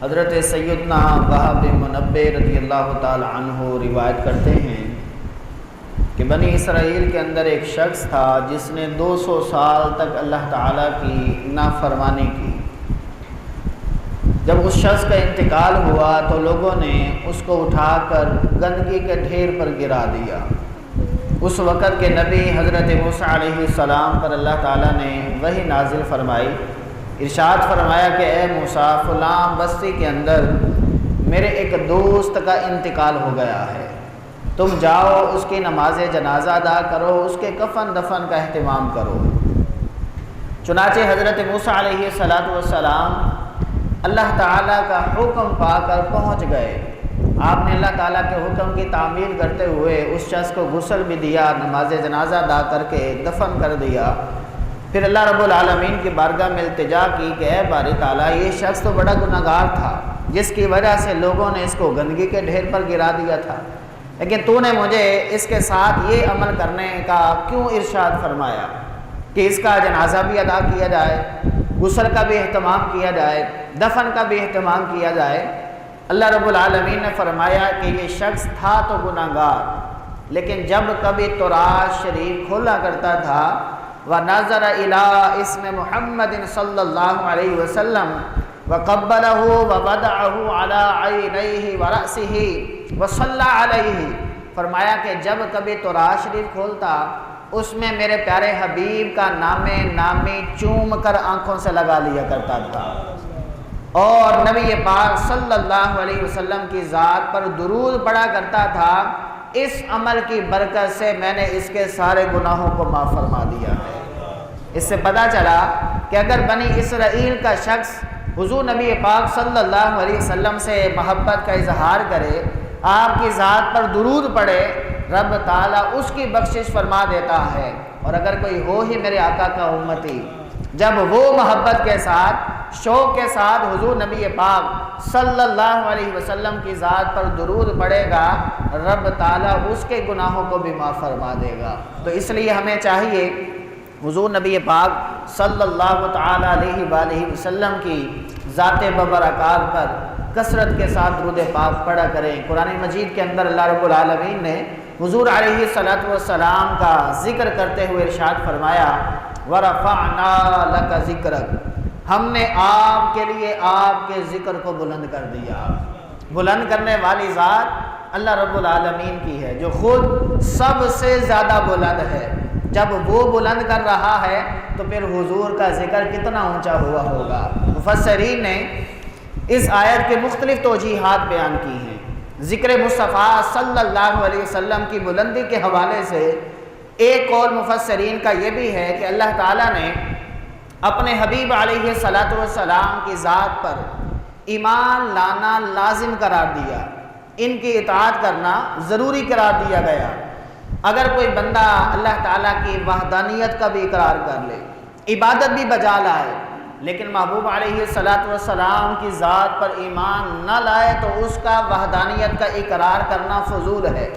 حضرت سیدنا وہب بن منبہ رضی اللہ تعالی عنہ روایت کرتے ہیں کہ بنی اسرائیل کے اندر ایک شخص تھا جس نے 200 سال تک اللہ تعالیٰ کی نافرمانی کی۔ جب اس شخص کا انتقال ہوا تو لوگوں نے اس کو اٹھا کر گندگی کے ڈھیر پر گرا دیا۔ اس وقت کے نبی حضرت موسیٰ علیہ السلام پر اللہ تعالیٰ نے وحی نازل فرمائی، ارشاد فرمایا کہ اے موسیٰ، فلاں بستی کے اندر میرے ایک دوست کا انتقال ہو گیا ہے، تم جاؤ اس کی نماز جنازہ ادا کرو، اس کے کفن دفن کا اہتمام کرو۔ چنانچہ حضرت موسیٰ علیہ السلام اللہ تعالیٰ کا حکم پا کر پہنچ گئے۔ آپ نے اللہ تعالیٰ کے حکم کی تعمیل کرتے ہوئے اس شخص کو غسل بھی دیا، نماز جنازہ ادا کر کے دفن کر دیا۔ پھر اللہ رب العالمین کی بارگاہ میں التجا کی کہ اے باری تعالیٰ، یہ شخص تو بڑا گناہگار تھا جس کی وجہ سے لوگوں نے اس کو گندگی کے ڈھیر پر گرا دیا تھا، لیکن تو نے مجھے اس کے ساتھ یہ عمل کرنے کا کیوں ارشاد فرمایا کہ اس کا جنازہ بھی ادا کیا جائے، غسل کا بھی اہتمام کیا جائے، دفن کا بھی اہتمام کیا جائے۔ اللہ رب العالمین نے فرمایا کہ یہ شخص تھا تو گناہگار، لیکن جب کبھی تورات شریف کھولا کرتا تھا وَنَظَرَ إِلَىٰ اسْمِ محمد صلی اللہ علیہ وسلم وَقَبَّلَهُ وَوَضَعَهُ عَلَىٰ عَيْنَيْهِ وَرَأْسِهِ وَصَلَّى عَلَيْهِ، فرمایا کہ جب کبھی تورات شریف کھولتا اس میں میرے پیارے حبیب کا نامی چوم کر آنکھوں سے لگا لیا کرتا تھا، اور نبی پاک صلی اللہ علیہ وسلم کی ذات پر درود پڑھا کرتا تھا۔ اس عمل کی برکت سے میں نے اس کے سارے گناہوں کو معاف فرما دیا ہے۔ اس سے پتہ چلا کہ اگر بنی اسرائیل کا شخص حضور نبی پاک صلی اللہ علیہ وسلم سے محبت کا اظہار کرے، آپ کی ذات پر درود پڑھے، رب تعالیٰ اس کی بخشش فرما دیتا ہے۔ اور اگر کوئی ہو ہی میرے آقا کا امتی، جب وہ محبت کے ساتھ شوق کے ساتھ حضور نبی پاک صلی اللہ علیہ وسلم کی ذات پر درود پڑھے گا، رب تعالیٰ اس کے گناہوں کو بھی معاف فرما دے گا۔ تو اس لیے ہمیں چاہیے حضور نبی پاک صلی اللہ تعالی علیہ وآلہ وسلم کی ذات ببرکات پر کثرت کے ساتھ درود پاک پڑھا کریں۔ قرآن مجید کے اندر اللہ رب العالمین نے حضور علیہ السلام کا ذکر کرتے ہوئے ارشاد فرمایا وَرَفَعْنَا لَكَ ذِكْرَكَ، ہم نے آپ کے لیے آپ کے ذکر کو بلند کر دیا۔ بلند کرنے والی ذات اللہ رب العالمین کی ہے جو خود سب سے زیادہ بلند ہے۔ جب وہ بلند کر رہا ہے تو پھر حضور کا ذکر کتنا اونچا ہوا ہوگا۔ مفسرین نے اس آیت کے مختلف توجیحات بیان کی ہیں۔ ذکر مصطفیٰ صلی اللہ علیہ وسلم کی بلندی کے حوالے سے ایک قول مفسرین کا یہ بھی ہے کہ اللہ تعالیٰ نے اپنے حبیب علیہ السلام کی ذات پر ایمان لانا لازم قرار دیا، ان کی اطاعت کرنا ضروری قرار دیا گیا۔ اگر کوئی بندہ اللہ تعالیٰ کی وحدانیت کا بھی اقرار کر لے، عبادت بھی بجا لائے، لیکن محبوب علیہ السلام کی ذات پر ایمان نہ لائے تو اس کا وحدانیت کا اقرار کرنا فضول ہے،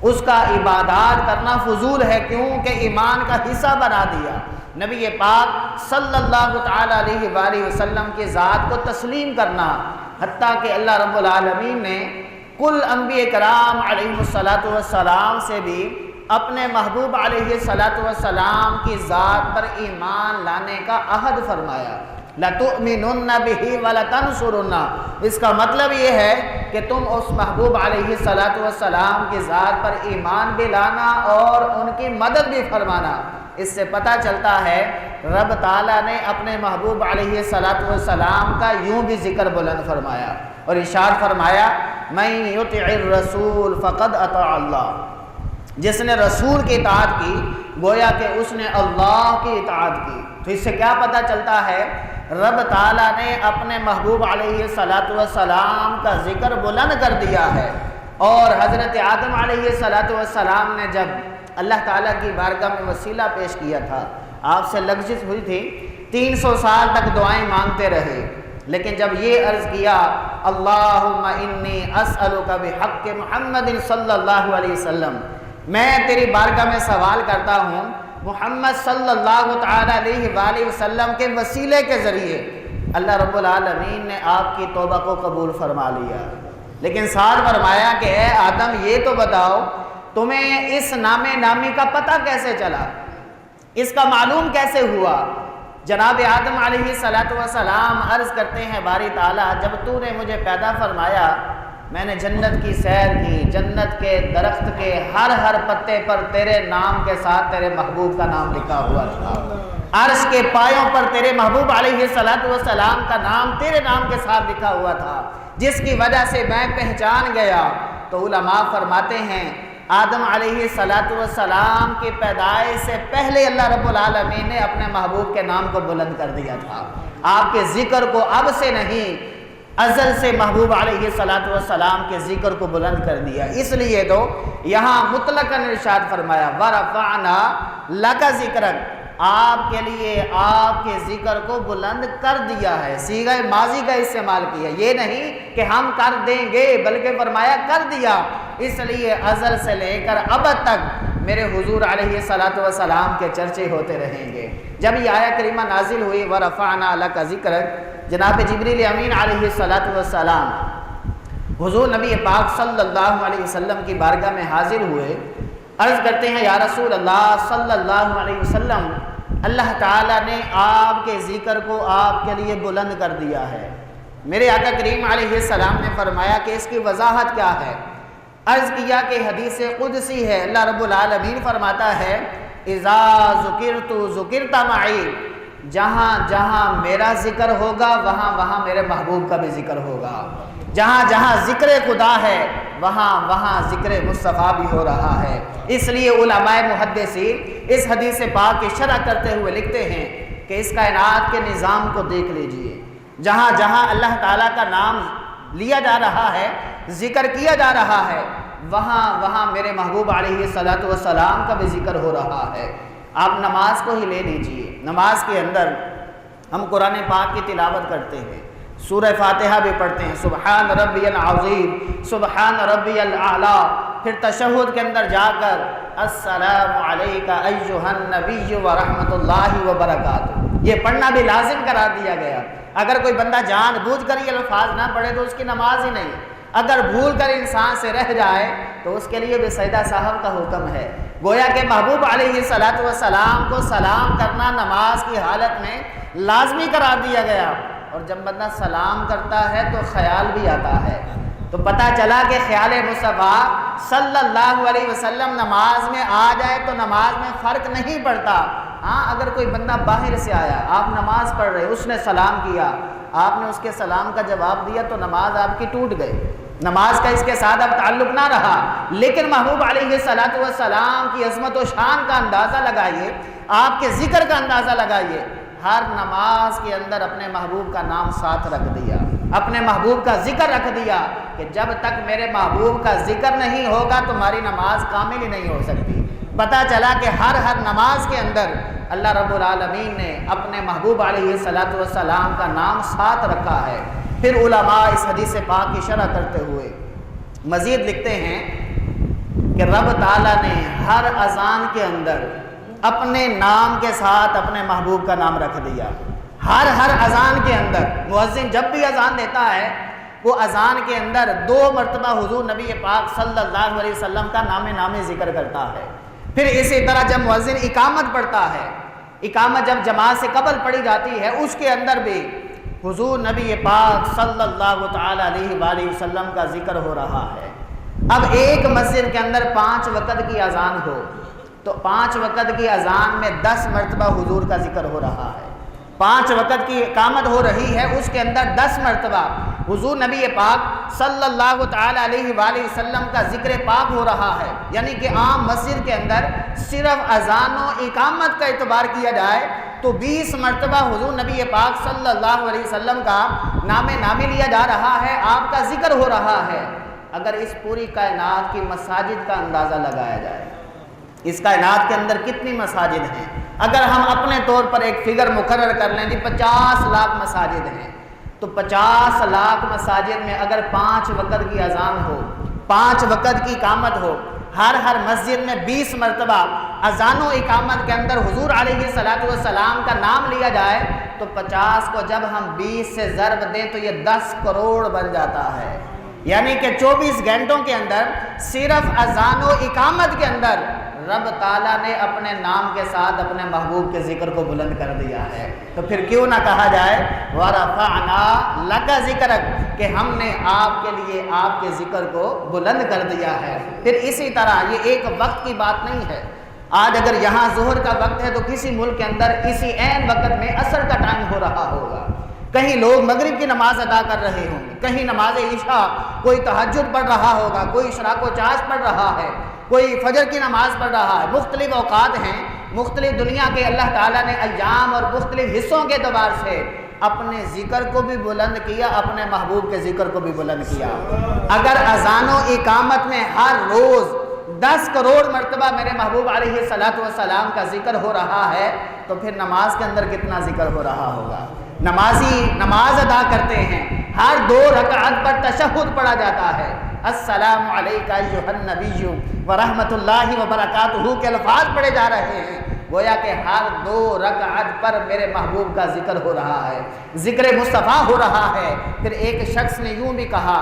اس کا عبادات کرنا فضول ہے، کیونکہ ایمان کا حصہ بنا دیا۔ نبی پاک صلی اللہ تعالی علیہ وآلہ وسلم کی ذات کو تسلیم کرنا، حتیٰ کہ اللہ رب العالمین نے کل انبیاء کرام علیہ السلام سے بھی اپنے محبوب علیہ السلام کی ذات پر ایمان لانے کا عہد فرمایا، لَتُؤْمِنُنَّ بِهِ وَلَتَنْصُرُنَّ۔ اس کا مطلب یہ ہے کہ تم اس محبوب علیہ السلام کی ذات پر ایمان بھی لانا اور ان کی مدد بھی فرمانا۔ اس سے پتہ چلتا ہے رب تعالیٰ نے اپنے محبوب علیہ السلام کا یوں بھی ذکر بلند فرمایا اور ارشاد فرمایا مَن يُطِعِ الرَّسُولَ فَقَدْ أَطَاعَ اللَّهَ، جس نے رسول کی اطاعت کی گویا کہ اس نے اللہ کی اطاعت کی۔ تو اس سے کیا پتہ چلتا ہے رب تعالیٰ نے اپنے محبوب علیہ السلام کا ذکر بلند کر دیا ہے۔ اور حضرت آدم علیہ السلام نے جب اللہ تعالیٰ کی بارگاہ میں وسیلہ پیش کیا تھا، آپ سے لغزش ہوئی تھی، 300 سال تک دعائیں مانگتے رہے، لیکن جب یہ عرض کیا اللہم انی اسألک بحق محمد صلی اللہ علیہ وسلم، میں تیری بارگاہ میں سوال کرتا ہوں محمد صلی اللہ تعالی علیہ وآلہ وسلم کے وسیلے کے ذریعے اللہ رب العالمین نے آپ کی توبہ کو قبول فرما لیا، لیکن ساتھ فرمایا کہ اے آدم یہ تو بتاؤ تمہیں اس نام نامی کا پتہ کیسے چلا، اس کا معلوم کیسے ہوا؟ جناب آدم علیہ السلام عرض کرتے ہیں باری تعالیٰ جب تو نے مجھے پیدا فرمایا میں نے جنت کی سیر کی، جنت کے درخت کے ہر پتے پر تیرے نام کے ساتھ تیرے محبوب کا نام لکھا ہوا تھا، عرش کے پایوں پر تیرے محبوب علیہ السلام کا نام تیرے نام کے ساتھ لکھا ہوا تھا، جس کی وجہ سے میں پہچان گیا۔ تو علماء فرماتے ہیں آدم علیہ السلام کی پیدائش سے پہلے اللہ رب العالمین نے اپنے محبوب کے نام کو بلند کر دیا تھا، آپ کے ذکر کو اب سے نہیں ازل سے محبوب علیہ السلام کے ذکر کو بلند کر دیا۔ اس لیے تو یہاں مطلقاً ارشاد فرمایا وَرَفَعْنَا لَكَ ذِكْرَكَ، آپ کے لیے آپ کے ذکر کو بلند کر دیا ہے، صیغہ ماضی کا استعمال کیا، یہ نہیں کہ ہم کر دیں گے بلکہ فرمایا کر دیا۔ اس لیے ازل سے لے کر اب تک میرے حضور علیہ السلام کے چرچے ہوتے رہیں گے۔ جب یہ آیہ کریمہ نازل ہوئی وَرَفَعْنَا لَكَ ذِكْرَكَ، جناب جبریل امین علیہ السلام حضور نبی پاک صلی اللہ علیہ وسلم کی بارگاہ میں حاضر ہوئے، عرض کرتے ہیں یا رسول اللہ صلی اللہ علیہ وسلم اللہ تعالیٰ نے آپ کے ذکر کو آپ کے لیے بلند کر دیا ہے۔ میرے آقا کریم علیہ السلام نے فرمایا کہ اس کی وضاحت کیا ہے؟ عرض کیا کہ حدیث قدسی ہے، اللہ رب العالمین فرماتا ہے اذا ذکرت ذکرت معی، جہاں جہاں میرا ذکر ہوگا وہاں وہاں میرے محبوب کا بھی ذکر ہوگا، جہاں جہاں ذکر خدا ہے وہاں وہاں ذکر مصطفیٰ بھی ہو رہا ہے۔ اس لیے علماء محدثین اس حدیث پاک کی شرح کرتے ہوئے لکھتے ہیں کہ اس کائنات کے نظام کو دیکھ لیجئے، جہاں جہاں اللہ تعالیٰ کا نام لیا جا رہا ہے، ذکر کیا جا رہا ہے، وہاں وہاں میرے محبوب علیہ السلام کا بھی ذکر ہو رہا ہے۔ آپ نماز کو ہی لے لیجئے، نماز کے اندر ہم قرآن پاک کی تلاوت کرتے ہیں، سورہ فاتحہ بھی پڑھتے ہیں، سبحان ربی العظیم، سبحان ربی الاعلیٰ، پھر تشہد کے اندر جا کر السلام علیکہ ایہا النبی ورحمۃ اللہ وبرکاتہ، یہ پڑھنا بھی لازم قرار دیا گیا۔ اگر کوئی بندہ جان بوجھ کر یہ الفاظ نہ پڑھے تو اس کی نماز ہی نہیں، اگر بھول کر انسان سے رہ جائے تو اس کے لیے بھی سجدہ صاحب کا حکم ہے۔ گویا کہ محبوب علیہ السلام کو سلام کرنا نماز کی حالت میں لازمی قرار دیا گیا، اور جب بندہ سلام کرتا ہے تو خیال بھی آتا ہے، تو پتہ چلا کہ خیال مصطفیٰ صلی اللہ علیہ وسلم نماز میں آ جائے تو نماز میں فرق نہیں پڑتا۔ ہاں اگر کوئی بندہ باہر سے آیا، آپ نماز پڑھ رہے، اس نے سلام کیا، آپ نے اس کے سلام کا جواب دیا تو نماز آپ کی ٹوٹ گئی، نماز کا اس کے ساتھ اب تعلق نہ رہا۔ لیکن محبوب علیہ السلام کی عظمت و شان کا اندازہ لگائیے، آپ کے ذکر کا اندازہ لگائیے، ہر نماز کے اندر اپنے محبوب کا نام ساتھ رکھ دیا، اپنے محبوب کا ذکر رکھ دیا کہ جب تک میرے محبوب کا ذکر نہیں ہوگا تمہاری نماز کامل ہی نہیں ہو سکتی۔ پتہ چلا کہ ہر نماز کے اندر اللہ رب العالمین نے اپنے محبوب علیہ السلام کا نام ساتھ رکھا ہے۔ پھر علماء اس حدیث پاک کی شرح کرتے ہوئے مزید لکھتے ہیں کہ رب تعالیٰ نے ہر اذان کے اندر اپنے نام کے ساتھ اپنے محبوب کا نام رکھ دیا۔ ہر اذان کے اندر مؤذن جب بھی اذان دیتا ہے وہ اذان کے اندر 2 مرتبہ حضور نبی پاک صلی اللہ علیہ وسلم کا نام ذکر کرتا ہے۔ پھر اسی طرح جب مؤذن اقامت پڑھتا ہے، اقامت جب جماعت سے قبل پڑھی جاتی ہے اس کے اندر بھی حضور نبی پاک صلی اللہ تعالی علیہ وآلہ وسلم کا ذکر ہو رہا ہے۔ اب ایک مسجد کے اندر 5 وقت کی اذان ہو تو 5 وقت کی اذان میں 10 مرتبہ حضور کا ذکر ہو رہا ہے، 5 وقت کی اقامت ہو رہی ہے اس کے اندر 10 مرتبہ حضور نبی پاک صلی اللہ تعالی علیہ وآلہ وسلم کا ذکر پاک ہو رہا ہے۔ یعنی کہ عام مسجد کے اندر صرف اذان و اقامت کا اعتبار کیا جائے تو 20 مرتبہ حضور نبی پاک صلی اللہ علیہ وسلم کا نامی لیا جا رہا ہے، آپ کا ذکر ہو رہا ہے۔ اگر اس پوری کائنات کی مساجد کا اندازہ لگایا جائے، اس کائنات کے اندر کتنی مساجد ہیں، اگر ہم اپنے طور پر ایک فگر مقرر کر لیں کہ 50 لاکھ مساجد ہیں تو 50 لاکھ مساجد میں اگر 5 وقت کی اذان ہو، 5 وقت کی اقامت ہو ہر مسجد میں 20 مرتبہ اذان و اقامت کے اندر حضور علیہ الصلوۃ والسلام کا نام لیا جائے تو 50 کو جب ہم 20 سے ضرب دیں تو یہ 10 کروڑ بن جاتا ہے۔ یعنی کہ 24 گھنٹوں کے اندر صرف اذان و اقامت کے اندر رب تعالیٰ نے اپنے نام کے ساتھ اپنے محبوب کے ذکر کو بلند کر دیا ہے۔ تو پھر کیوں نہ کہا جائے وَرَفَعْنَا لَكَ ذِكْرَكَ کہ ہم نے آپ کے لیے آپ کے ذکر کو بلند کر دیا ہے۔ پھر اسی طرح یہ ایک وقت کی بات نہیں ہے۔ آج اگر یہاں ظہر کا وقت ہے تو کسی ملک کے اندر اسی عین وقت میں عصر کا ٹائم ہو رہا ہوگا، کہیں لوگ مغرب کی نماز ادا کر رہے ہوں گے، کہیں نماز عشاء، کوئی تہجد پڑھ رہا ہوگا، کوئی اشراق و چاش پڑھ رہا ہے، کوئی فجر کی نماز پڑھ رہا ہے۔ مختلف اوقات ہیں، مختلف دنیا کے اللہ تعالیٰ نے ایام اور مختلف حصوں کے اعتبار سے اپنے ذکر کو بھی بلند کیا، اپنے محبوب کے ذکر کو بھی بلند کیا۔ اگر اذان و اقامت میں ہر روز 10 کروڑ مرتبہ میرے محبوب علیہ الصلوۃ والسلام کا ذکر ہو رہا ہے تو پھر نماز کے اندر کتنا ذکر ہو رہا ہوگا۔ نمازی نماز ادا کرتے ہیں، ہر 2 رکعت پر تشہد پڑھا جاتا ہے، السلام علیکہ ایھا النبی ورحمۃ اللہ وبرکاتہ کے الفاظ پڑھے جا رہے ہیں، گویا کہ ہر 2 رکعت پر میرے محبوب کا ذکر ہو رہا ہے، ذکر مصطفیٰ ہو رہا ہے۔ پھر ایک شخص نے یوں بھی کہا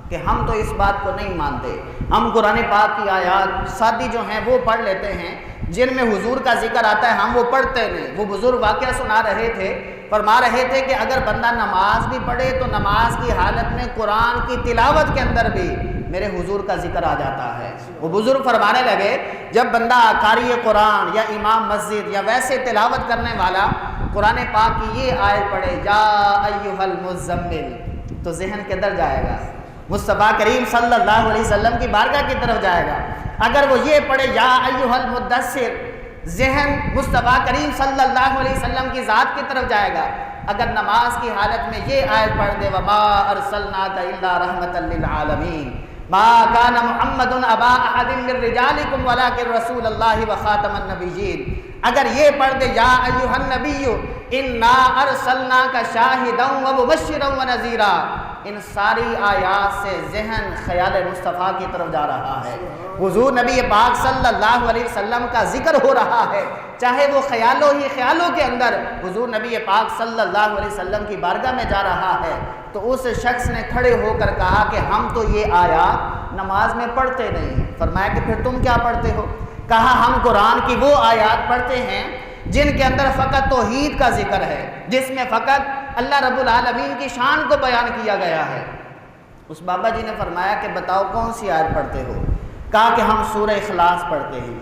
کہ ہم تو اس بات کو نہیں مانتے، ہم قرآن پاک کی آیات سادی جو ہیں وہ پڑھ لیتے ہیں، جن میں حضور کا ذکر آتا ہے ہم وہ پڑھتے نہیں۔ وہ بزرگ واقعہ سنا رہے تھے، فرما رہے تھے کہ اگر بندہ نماز بھی پڑھے تو نماز کی حالت میں قرآن کی تلاوت کے اندر بھی میرے حضور کا ذکر آ جاتا ہے۔ وہ بزرگ فرمانے لگے جب بندہ قاری قرآن یا امام مسجد یا ویسے تلاوت کرنے والا قرآن پاک کی یہ آیت پڑھے یا ایھا المزمل تو ذہن کدھر جائے گا؟ مصطفیٰ کریم صلی اللہ علیہ وسلم کی بارگاہ کی طرف جائے گا۔ اگر وہ یہ پڑھے یا ایھا المدثر ذہن مصطفیٰ کریم صلی اللہ علیہ وسلم کی ذات کی طرف جائے گا۔ اگر نماز کی حالت میں یہ آیت پڑھ دے وما ارسلناک الا رحمۃ للعالمین ما کان محمد ابا احد من رجالکم ولکن رسول اللہ وخاتم النبیین، اگر یہ پڑھ دے یا ایھا النبی انا ارسلناک شاہدا ومبشرا ونذیرا، ان ساری آیات سے ذہن خیال مصطفیٰ کی طرف جا رہا ہے، حضور نبی پاک صلی اللہ علیہ وسلم کا ذکر ہو رہا ہے، چاہے وہ خیالوں کے اندر حضور نبی پاک صلی اللہ علیہ وسلم کی بارگاہ میں جا رہا ہے۔ تو اس شخص نے کھڑے ہو کر کہا کہ ہم تو یہ آیات نماز میں پڑھتے نہیں۔ فرمایا کہ پھر تم کیا پڑھتے ہو؟ کہا ہم قرآن کی وہ آیات پڑھتے ہیں جن کے اندر فقط توحید کا ذکر ہے، جس میں فقط اللہ رب العالمین کی شان کو بیان کیا گیا ہے۔ اس بابا جی نے فرمایا کہ بتاؤ کون سی آیت پڑھتے ہو؟ کہا کہ ہم سورہ اخلاص پڑھتے ہیں۔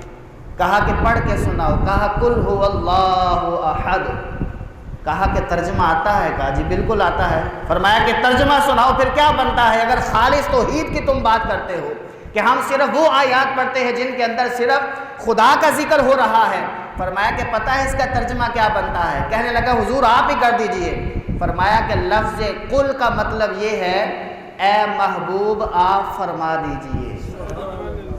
کہا کہ پڑھ کے سناؤ۔ کہا قل هو اللہ احد۔ کہا کہ ترجمہ آتا ہے؟ کہا جی بالکل آتا ہے۔ فرمایا کہ ترجمہ سناؤ پھر کیا بنتا ہے اگر خالص توحید کی تم بات کرتے ہو کہ ہم صرف وہ آیات پڑھتے ہیں جن کے اندر صرف خدا کا ذکر ہو رہا ہے۔ فرمایا کہ پتہ ہے اس کا ترجمہ کیا بنتا ہے؟ کہنے لگا حضور آپ ہی کر دیجئے۔ فرمایا کہ لفظ قل کا مطلب یہ ہے اے محبوب آپ فرما دیجئے۔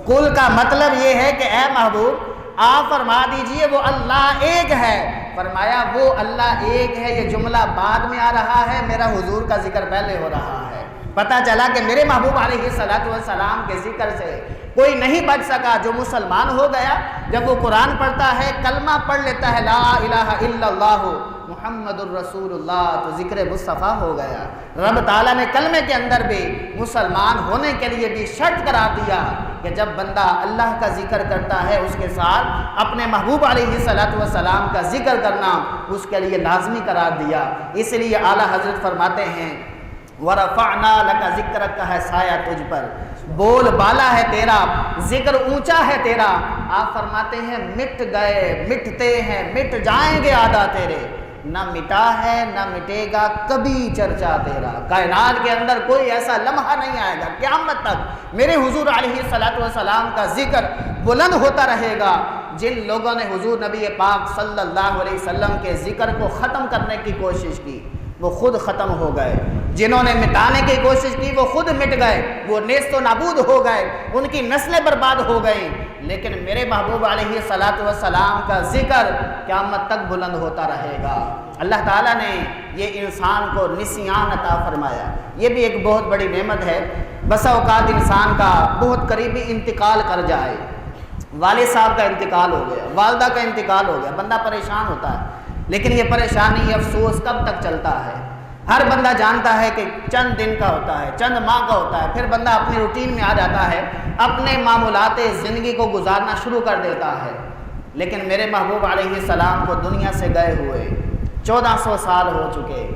قل کا مطلب یہ ہے کہ اے محبوب آپ فرما دیجئے وہ اللہ ایک ہے۔ فرمایا وہ اللہ ایک ہے، یہ جملہ بعد میں آ رہا ہے، میرا حضور کا ذکر پہلے ہو رہا ہے۔ پتہ چلا کہ میرے محبوب علیہ الصلوۃ والسلام کے ذکر سے کوئی نہیں بچ سکا۔ جو مسلمان ہو گیا جب وہ قرآن پڑھتا ہے، کلمہ پڑھ لیتا ہے لا الہ الا اللہ محمد الرسول اللہ، تو ذکر مصطفیٰ ہو گیا۔ رب تعالیٰ نے کلمے کے اندر بھی مسلمان ہونے کے لیے بھی شرط قرار دیا کہ جب بندہ اللہ کا ذکر کرتا ہے اس کے ساتھ اپنے محبوب علیہ الصلوۃ والسلام کا ذکر کرنا اس کے لیے لازمی قرار دیا۔ اس لیے اعلیٰ حضرت فرماتے ہیں وَرَفَعْنَا لَكَ ذِكْرَكَ کا ہے سایہ تجھ پر، بول بالا ہے تیرا، ذکر اونچا ہے تیرا۔ آپ فرماتے ہیں مٹ گئے مٹتے ہیں مٹ جائیں گے آدھا تیرے، نہ مٹا ہے نہ مٹے گا کبھی چرچا تیرا۔ کائنات کے اندر کوئی ایسا لمحہ نہیں آئے گا قیامت تک میرے حضور علیہ الصلوۃ والسلام کا ذکر بلند ہوتا رہے گا۔ جن لوگوں نے حضور نبی پاک صلی اللہ علیہ وسلم کے ذکر کو ختم کرنے کی کوشش کی، وہ خود ختم ہو گئے، جنہوں نے مٹانے کی کوشش کی وہ خود مٹ گئے، وہ نیست و نابود ہو گئے، ان کی نسلیں برباد ہو گئیں، لیکن میرے محبوب علیہ الصلاۃ والسلام کا ذکر قیامت تک بلند ہوتا رہے گا۔ اللہ تعالیٰ نے یہ انسان کو نسیان عطا فرمایا، یہ بھی ایک بہت بڑی نعمت ہے۔ بسا اوقات انسان کا بہت قریبی انتقال کر جائے، والد صاحب کا انتقال ہو گیا، والدہ کا انتقال ہو گیا، بندہ پریشان ہوتا ہے، لیکن یہ پریشانی افسوس کب تک چلتا ہے؟ ہر بندہ جانتا ہے کہ چند دن کا ہوتا ہے، چند ماہ کا ہوتا ہے، پھر بندہ اپنی روٹین میں آ جاتا ہے، اپنے معمولات زندگی کو گزارنا شروع کر دیتا ہے۔ لیکن میرے محبوب علیہ السلام کو دنیا سے گئے ہوئے 1400 سال ہو چکے،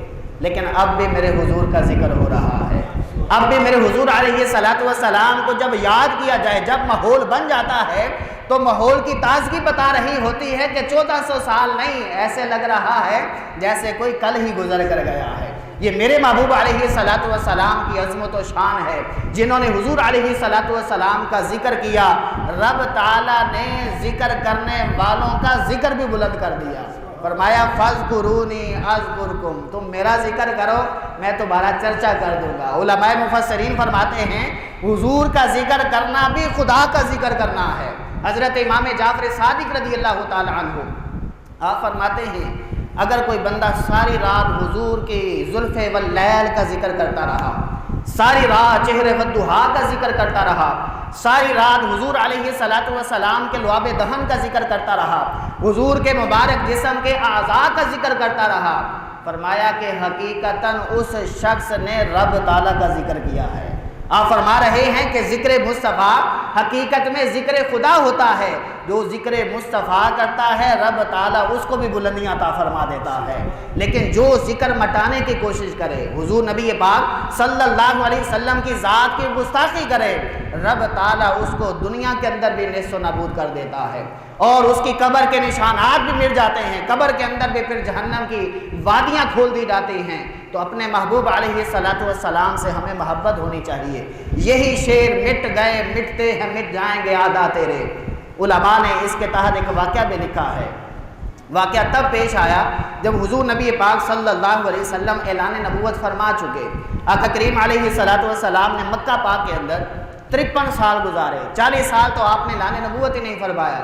لیکن اب بھی میرے حضور کا ذکر ہو رہا ہے۔ اب بھی میرے حضور علیہ الصلاۃ والسلام کو جب یاد کیا جائے، جب ماحول بن جاتا ہے تو ماحول کی تازگی بتا رہی ہوتی ہے کہ 1400 سال نہیں، ایسے لگ رہا ہے جیسے کوئی کل ہی گزر کر گیا ہے۔ یہ میرے محبوب علیہ الصلاۃ والسلام کی عظمت و شان ہے، جنہوں نے حضور علیہ الصلاۃ والسلام کا ذکر کیا، رب تعالیٰ نے ذکر کرنے والوں کا ذکر بھی بلند کر دیا۔ فرمایا فاذکرونی اذکرکم، تم میرا ذکر کرو میں تمہارا چرچا کر دوں گا۔ علماء مفسرین فرماتے ہیں حضور کا ذکر کرنا بھی خدا کا ذکر کرنا ہے۔ حضرت امام جعفر صادق رضی اللہ تعالی عنہ آپ فرماتے ہیں اگر کوئی بندہ ساری رات حضور کی زلف واللیل کا ذکر کرتا رہا، ساری رات چہرے والضحیٰ کا ذکر کرتا رہا، ساری رات حضور علیہ الصلاۃ والسلام کے لعاب دہن کا ذکر کرتا رہا، حضور کے مبارک جسم کے اعضاء کا ذکر کرتا رہا، فرمایا کہ حقیقتاً اس شخص نے رب تعالیٰ کا ذکر کیا ہے۔ آپ فرما رہے ہیں کہ ذکر مصطفیٰ حقیقت میں ذکر خدا ہوتا ہے، جو ذکر مصطفیٰ کرتا ہے رب تعالیٰ اس کو بھی بلندیاں عطا فرما دیتا ہے، لیکن جو ذکر مٹانے کی کوشش کرے، حضور نبی پاک صلی اللہ علیہ وسلم کی ذات کی گستاخی کرے، رب تعالیٰ اس کو دنیا کے اندر بھی نیست و نابود کر دیتا ہے، اور اس کی قبر کے نشانات بھی مٹ جاتے ہیں، قبر کے اندر بھی پھر جہنم کی وادیاں کھول دی جاتی ہیں۔ تو اپنے محبوب علیہ الصلاۃ والسلام سے ہمیں محبت ہونی چاہیے۔ یہی شعر مٹ گئے مٹتے ہیں مٹ جائیں گے عادا تیرے، علماء نے اس کے تحت ایک واقعہ بھی لکھا ہے۔ واقعہ تب پیش آیا جب حضور نبی پاک صلی اللہ علیہ وسلم اعلان نبوت فرما چکے۔ آقا کریم علیہ الصلاۃ والسلام نے مکہ پاک کے اندر 53 سال گزارے، 40 سال تو آپ نے اعلان نبوت ہی نہیں فرمایا،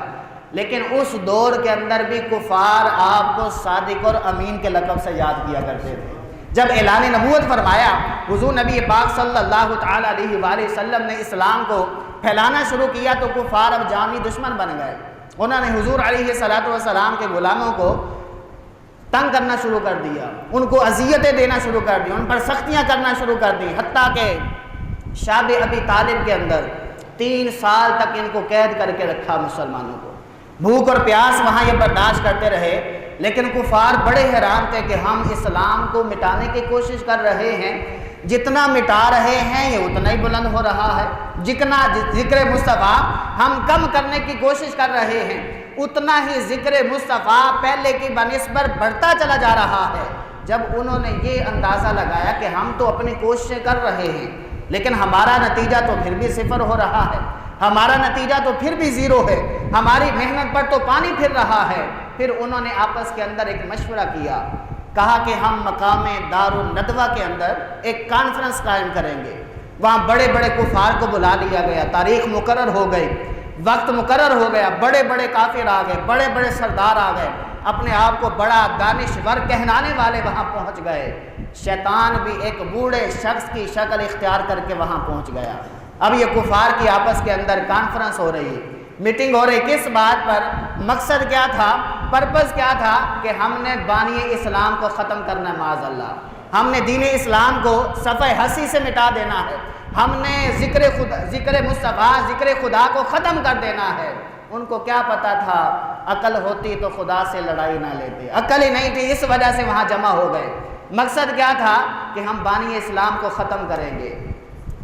لیکن اس دور کے اندر بھی کفار آپ کو صادق اور امین کے لقب سے یاد کیا کرتے تھے۔ جب اعلان نبوت فرمایا، حضور نبی پاک صلی اللہ تعالی علیہ وآلہ وسلم نے اسلام کو پھیلانا شروع کیا تو کفار اب جامع دشمن بن گئے۔ انہوں نے حضور علیہ الصلاۃ والسلام کے غلاموں کو تنگ کرنا شروع کر دیا، ان کو اذیتیں دینا شروع کر دی، ان پر سختیاں کرنا شروع کر دی، حتیٰ کہ شاب ابی طالب کے اندر 3 سال تک ان کو قید کر کے رکھا، مسلمانوں کو بھوک اور پیاس وہاں یہ برداشت کرتے رہے۔ لیکن کفار بڑے حیران تھے کہ ہم اسلام کو مٹانے کی کوشش کر رہے ہیں، جتنا مٹا رہے ہیں یہ اتنا ہی بلند ہو رہا ہے، جتنا ذکر مصطفیٰ ہم کم کرنے کی کوشش کر رہے ہیں اتنا ہی ذکر مصطفیٰ پہلے کی بنسبت بڑھتا چلا جا رہا ہے۔ جب انہوں نے یہ اندازہ لگایا کہ ہم تو اپنی کوششیں کر رہے ہیں لیکن ہمارا نتیجہ تو پھر بھی صفر ہو رہا ہے، ہمارا نتیجہ تو پھر بھی زیرو ہے، ہماری محنت پر تو پانی پھر رہا ہے، پھر انہوں نے آپس کے اندر ایک مشورہ کیا، کہا کہ ہم مقام دارالندوہ کے اندر ایک کانفرنس قائم کریں گے، وہاں بڑے بڑے کفار کو بلا لیا گیا، تاریخ مقرر ہو گئی، وقت مقرر ہو گیا، بڑے بڑے کافر آ گئے، بڑے بڑے سردار آ گئے، اپنے آپ کو بڑا دانشور کہلانے والے وہاں پہنچ گئے، شیطان بھی ایک بوڑھے شخص کی شکل اختیار کر کے وہاں پہنچ گیا۔ اب یہ کفار کی آپس کے اندر کانفرنس ہو رہی ہے، میٹنگ ہو رہی، کس بات پر؟ مقصد کیا تھا، پرپس کیا تھا کہ ہم نے بانی اسلام کو ختم کرنا ہے، معاذ اللہ، ہم نے دین اسلام کو صفحہ ہستی سے مٹا دینا ہے، ہم نے ذکر مصطفیٰ ذکر خدا کو ختم کر دینا ہے۔ ان کو کیا پتا تھا، عقل ہوتی تو خدا سے لڑائی نہ لیتے، عقل ہی نہیں تھی، اس وجہ سے وہاں جمع ہو گئے۔ مقصد کیا تھا کہ ہم بانی اسلام کو ختم کریں گے۔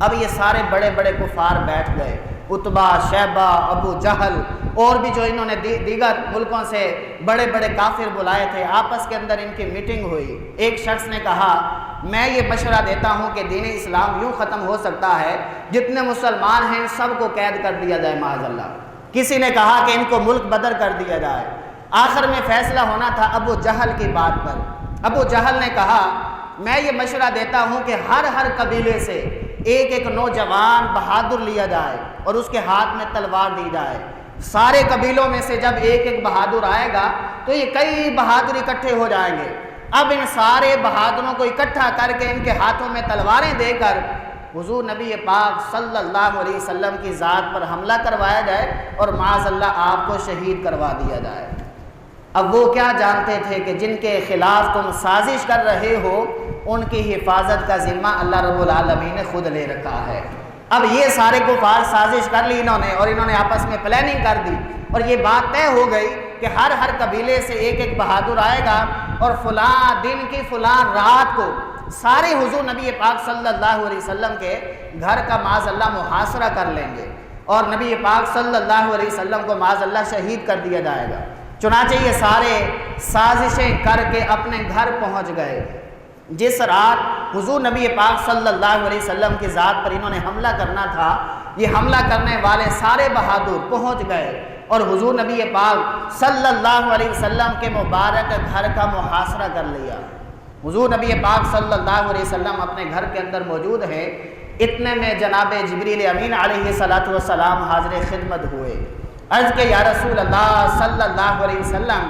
اب یہ سارے بڑے بڑے کفار بیٹھ گئے، عتبہ، شیبہ، ابو جہل اور بھی جو انہوں نے دیگر ملکوں سے بڑے بڑے کافر بلائے تھے، آپس کے اندر ان کی میٹنگ ہوئی۔ ایک شخص نے کہا میں یہ مشورہ دیتا ہوں کہ دین اسلام یوں ختم ہو سکتا ہے جتنے مسلمان ہیں سب کو قید کر دیا جائے، معاذ اللہ۔ کسی نے کہا کہ ان کو ملک بدر کر دیا جائے۔ آخر میں فیصلہ ہونا تھا ابو جہل کی بات پر۔ ابو جہل نے کہا میں یہ مشورہ دیتا ہوں کہ ہر قبیلے سے ایک ایک نوجوان بہادر لیا جائے اور اس کے ہاتھ میں تلوار دی جائے۔ سارے قبیلوں میں سے جب ایک ایک بہادر آئے گا تو یہ کئی بہادر اکٹھے ہو جائیں گے۔ اب ان سارے بہادروں کو اکٹھا کر کے ان کے ہاتھوں میں تلواریں دے کر حضور نبی پاک صلی اللہ علیہ وسلم کی ذات پر حملہ کروایا جائے اور معاذ اللہ آپ کو شہید کروا دیا جائے۔ اب وہ کیا جانتے تھے کہ جن کے خلاف تم سازش کر رہے ہو ان کی حفاظت کا ذمہ اللہ رب العالمین نے خود لے رکھا ہے۔ اب یہ سارے کفار سازش کر لی اور انہوں نے آپس میں پلاننگ کر دی اور یہ بات طے ہو گئی کہ ہر قبیلے سے ایک ایک بہادر آئے گا اور فلاں دن کی فلاں رات کو سارے حضور نبی پاک صلی اللہ علیہ وسلم کے گھر کا معاذ اللہ محاصرہ کر لیں گے اور نبی پاک صلی اللہ علیہ وسلم کو معاذ اللہ شہید کر دیا جائے گا۔ چنانچہ یہ سارے سازشیں کر کے اپنے گھر پہنچ گئے۔ جس رات حضور نبی پاک صلی اللہ علیہ وسلم کی ذات پر انہوں نے حملہ کرنا تھا، یہ حملہ کرنے والے سارے بہادر پہنچ گئے اور حضور نبی پاک صلی اللہ علیہ وسلم کے مبارک گھر کا محاصرہ کر لیا۔ حضور نبی پاک صلی اللہ علیہ وسلم اپنے گھر کے اندر موجود ہیں، اتنے میں جناب جبریل امین علیہ السلام حاضر خدمت ہوئے۔ عرض کہ یا رسول اللہ صلی اللہ علیہ وسلم،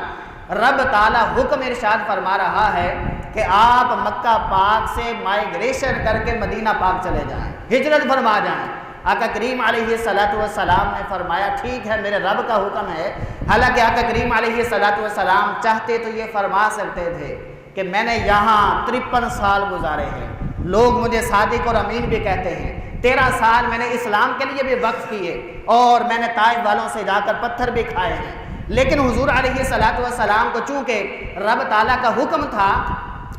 رب تعالی حکم ارشاد فرما رہا ہے کہ آپ مکہ پاک سے مائیگریشن کر کے مدینہ پاک چلے جائیں، ہجرت فرما جائیں۔ آقا کریم علیہ السلام نے فرمایا ٹھیک ہے، میرے رب کا حکم ہے۔ حالانکہ آقا کریم علیہ السلام چاہتے تو یہ فرما سکتے تھے کہ میں نے یہاں 53 سال گزارے ہیں، لوگ مجھے صادق اور امین بھی کہتے ہیں، 13 سال میں نے اسلام کے لیے بھی وقف کیے اور میں نے طائف والوں سے جا کر پتھر بھی کھائے ہیں، لیکن حضور علیہ السلام کو چونکہ رب تعالیٰ کا حکم تھا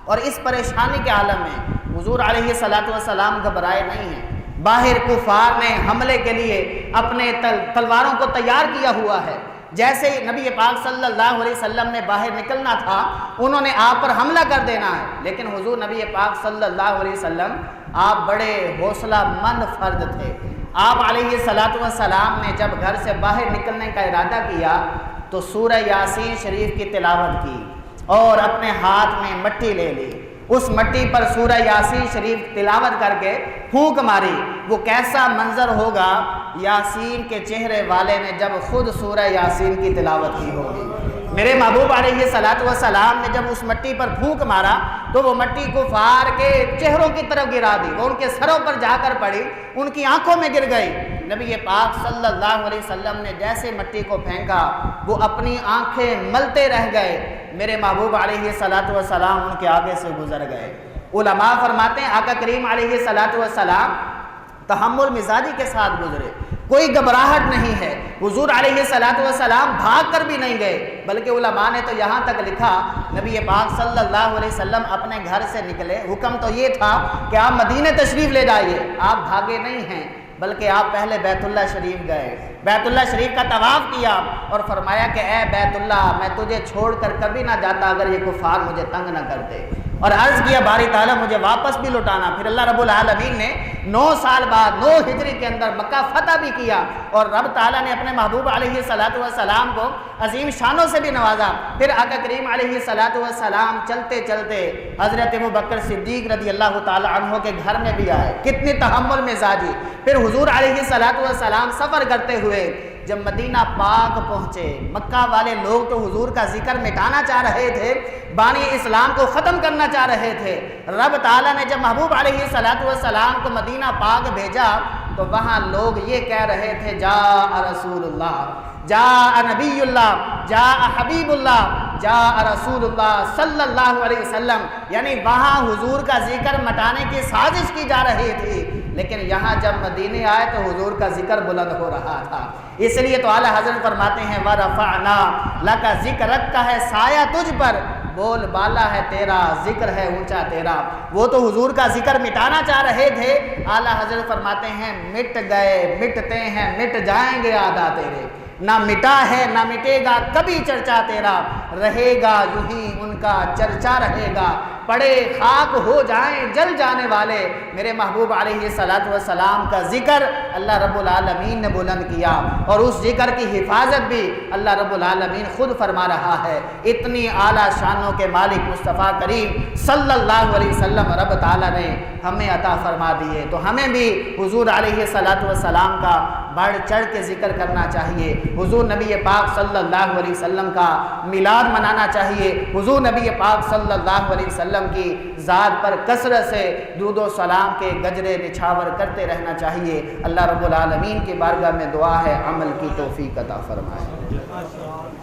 اور اس پریشانی کے عالم میں حضور علیہ السلام گھبرائے نہیں ہیں۔ باہر کفار نے حملے کے لیے اپنے تلواروں کو تیار کیا ہوا ہے۔ جیسے نبی پاک صلی اللہ علیہ وسلم نے باہر نکلنا تھا، انہوں نے آپ پر حملہ کر دینا ہے، لیکن حضور نبی پاک صلی اللہ علیہ وسلم آپ بڑے حوصلہ مند فرد تھے۔ آپ علیہ السلام نے جب گھر سے باہر نکلنے کا ارادہ کیا تو سورہ یاسین شریف کی تلاوت کی اور اپنے ہاتھ میں مٹی لے لی، اس مٹی پر سورہ یاسین شریف تلاوت کر کے پھونک ماری۔ وہ کیسا منظر ہوگا یاسین کے چہرے والے نے جب خود سورہ یاسین کی تلاوت کی ہوگی۔ میرے محبوب علیہ السلام نے جب اس مٹی پر پھونک مارا تو وہ مٹی کفار کے چہروں کی طرف گرا دی، وہ ان کے سروں پر جا کر پڑی، ان کی آنکھوں میں گر گئی۔ نبی پاک صلی اللہ علیہ وسلم نے جیسے مٹی کو پھینکا وہ اپنی آنکھیں ملتے رہ گئے۔ میرے محبوب علیہ السلام ان کے آگے سے گزر گئے۔ علماء فرماتے ہیں آقا کریم علیہ السلام تحمل مزاجی کے ساتھ گزرے، کوئی گھبراہٹ نہیں ہے۔ حضور علیہ السلام بھاگ کر بھی نہیں گئے، بلکہ علماء نے تو یہاں تک لکھا نبی پاک صلی اللہ علیہ وسلم اپنے گھر سے نکلے، حکم تو یہ تھا کہ آپ مدینہ تشریف لے جائیے، آپ بھاگے نہیں ہیں بلکہ آپ پہلے بیت اللہ شریف گئے، بیت اللہ شریف کا طواف کیا اور فرمایا کہ اے بیت اللہ، میں تجھے چھوڑ کر کبھی نہ جاتا اگر یہ کفار مجھے تنگ نہ کرتے، اور عرض کیا باری تعالیٰ مجھے واپس بھی لوٹانا۔ پھر اللہ رب العالمین نے 9 سال بعد 9 ہجری کے اندر مکہ فتح بھی کیا اور رب تعالیٰ نے اپنے محبوب علیہ السلام کو عظیم شانوں سے بھی نوازا۔ پھر آقا کریم علیہ السلام چلتے چلتے حضرت ابوبکر صدیق رضی اللہ تعالیٰ عنہ کے گھر میں بھی آئے، کتنی تحمل مزاجی۔ پھر حضور علیہ السلام سفر کرتے ہوئے جب مدینہ پاک پہنچے، مکہ والے لوگ تو حضور کا ذکر مٹانا چاہ رہے تھے، بانی اسلام کو ختم کرنا چاہ رہے تھے۔ رب تعالیٰ نے جب محبوب علیہ السلام کو مدینہ پاک بھیجا تو وہاں لوگ یہ کہہ رہے تھے جاء رسول اللہ، جاء نبی اللہ، جاء حبیب اللہ، جاء رسول اللہ صلی اللہ علیہ وسلم، یعنی وہاں حضور کا ذکر مٹانے کی سازش کی جا رہی تھی، لیکن یہاں جب مدینے آئے تو حضور کا ذکر بلند ہو رہا تھا۔ اس لیے تو اعلیٰ حضرت فرماتے ہیں وَرَفَعْنَا لَكَ ذِكْرَكَ کا ہے سایہ تجھ پر، بول بالا ہے تیرا، ذکر ہے اونچا تیرا۔ وہ تو حضور کا ذکر مٹانا چاہ رہے تھے، اعلیٰ حضرت فرماتے ہیں مٹ گئے، مٹتے ہیں، مٹ جائیں گے آدھا تیرے، نہ مٹا ہے نہ مٹے گا کبھی چرچا تیرا، رہے گا یوں ہی ان کا چرچا رہے گا، پڑے خاک ہو جائیں جل جانے والے میرے محبوب علیہ الصلوۃ والسلام کا ذکر اللہ رب العالمین نے بلند کیا، اور اس ذکر کی حفاظت بھی اللہ رب العالمین خود فرما رہا ہے۔ اتنی اعلیٰ شانوں کے مالک مصطفیٰ کریم صلی اللہ علیہ وسلم رب تعالیٰ نے ہمیں عطا فرما دیے، تو ہمیں بھی حضور علیہ الصلوۃ والسلام کا بڑھ چڑھ کے ذکر کرنا چاہیے، حضور نبی پاک صلی اللہ علیہ وسلم کا میلاد منانا چاہیے، حضور نبی پاک صلی اللہ علیہ وسلم کی ذات پر کثرت سے درود و سلام کے گجرے نچھاور کرتے رہنا چاہیے۔ اللہ رب العالمین کی بارگاہ میں دعا ہے عمل کی توفیق عطا فرمائے۔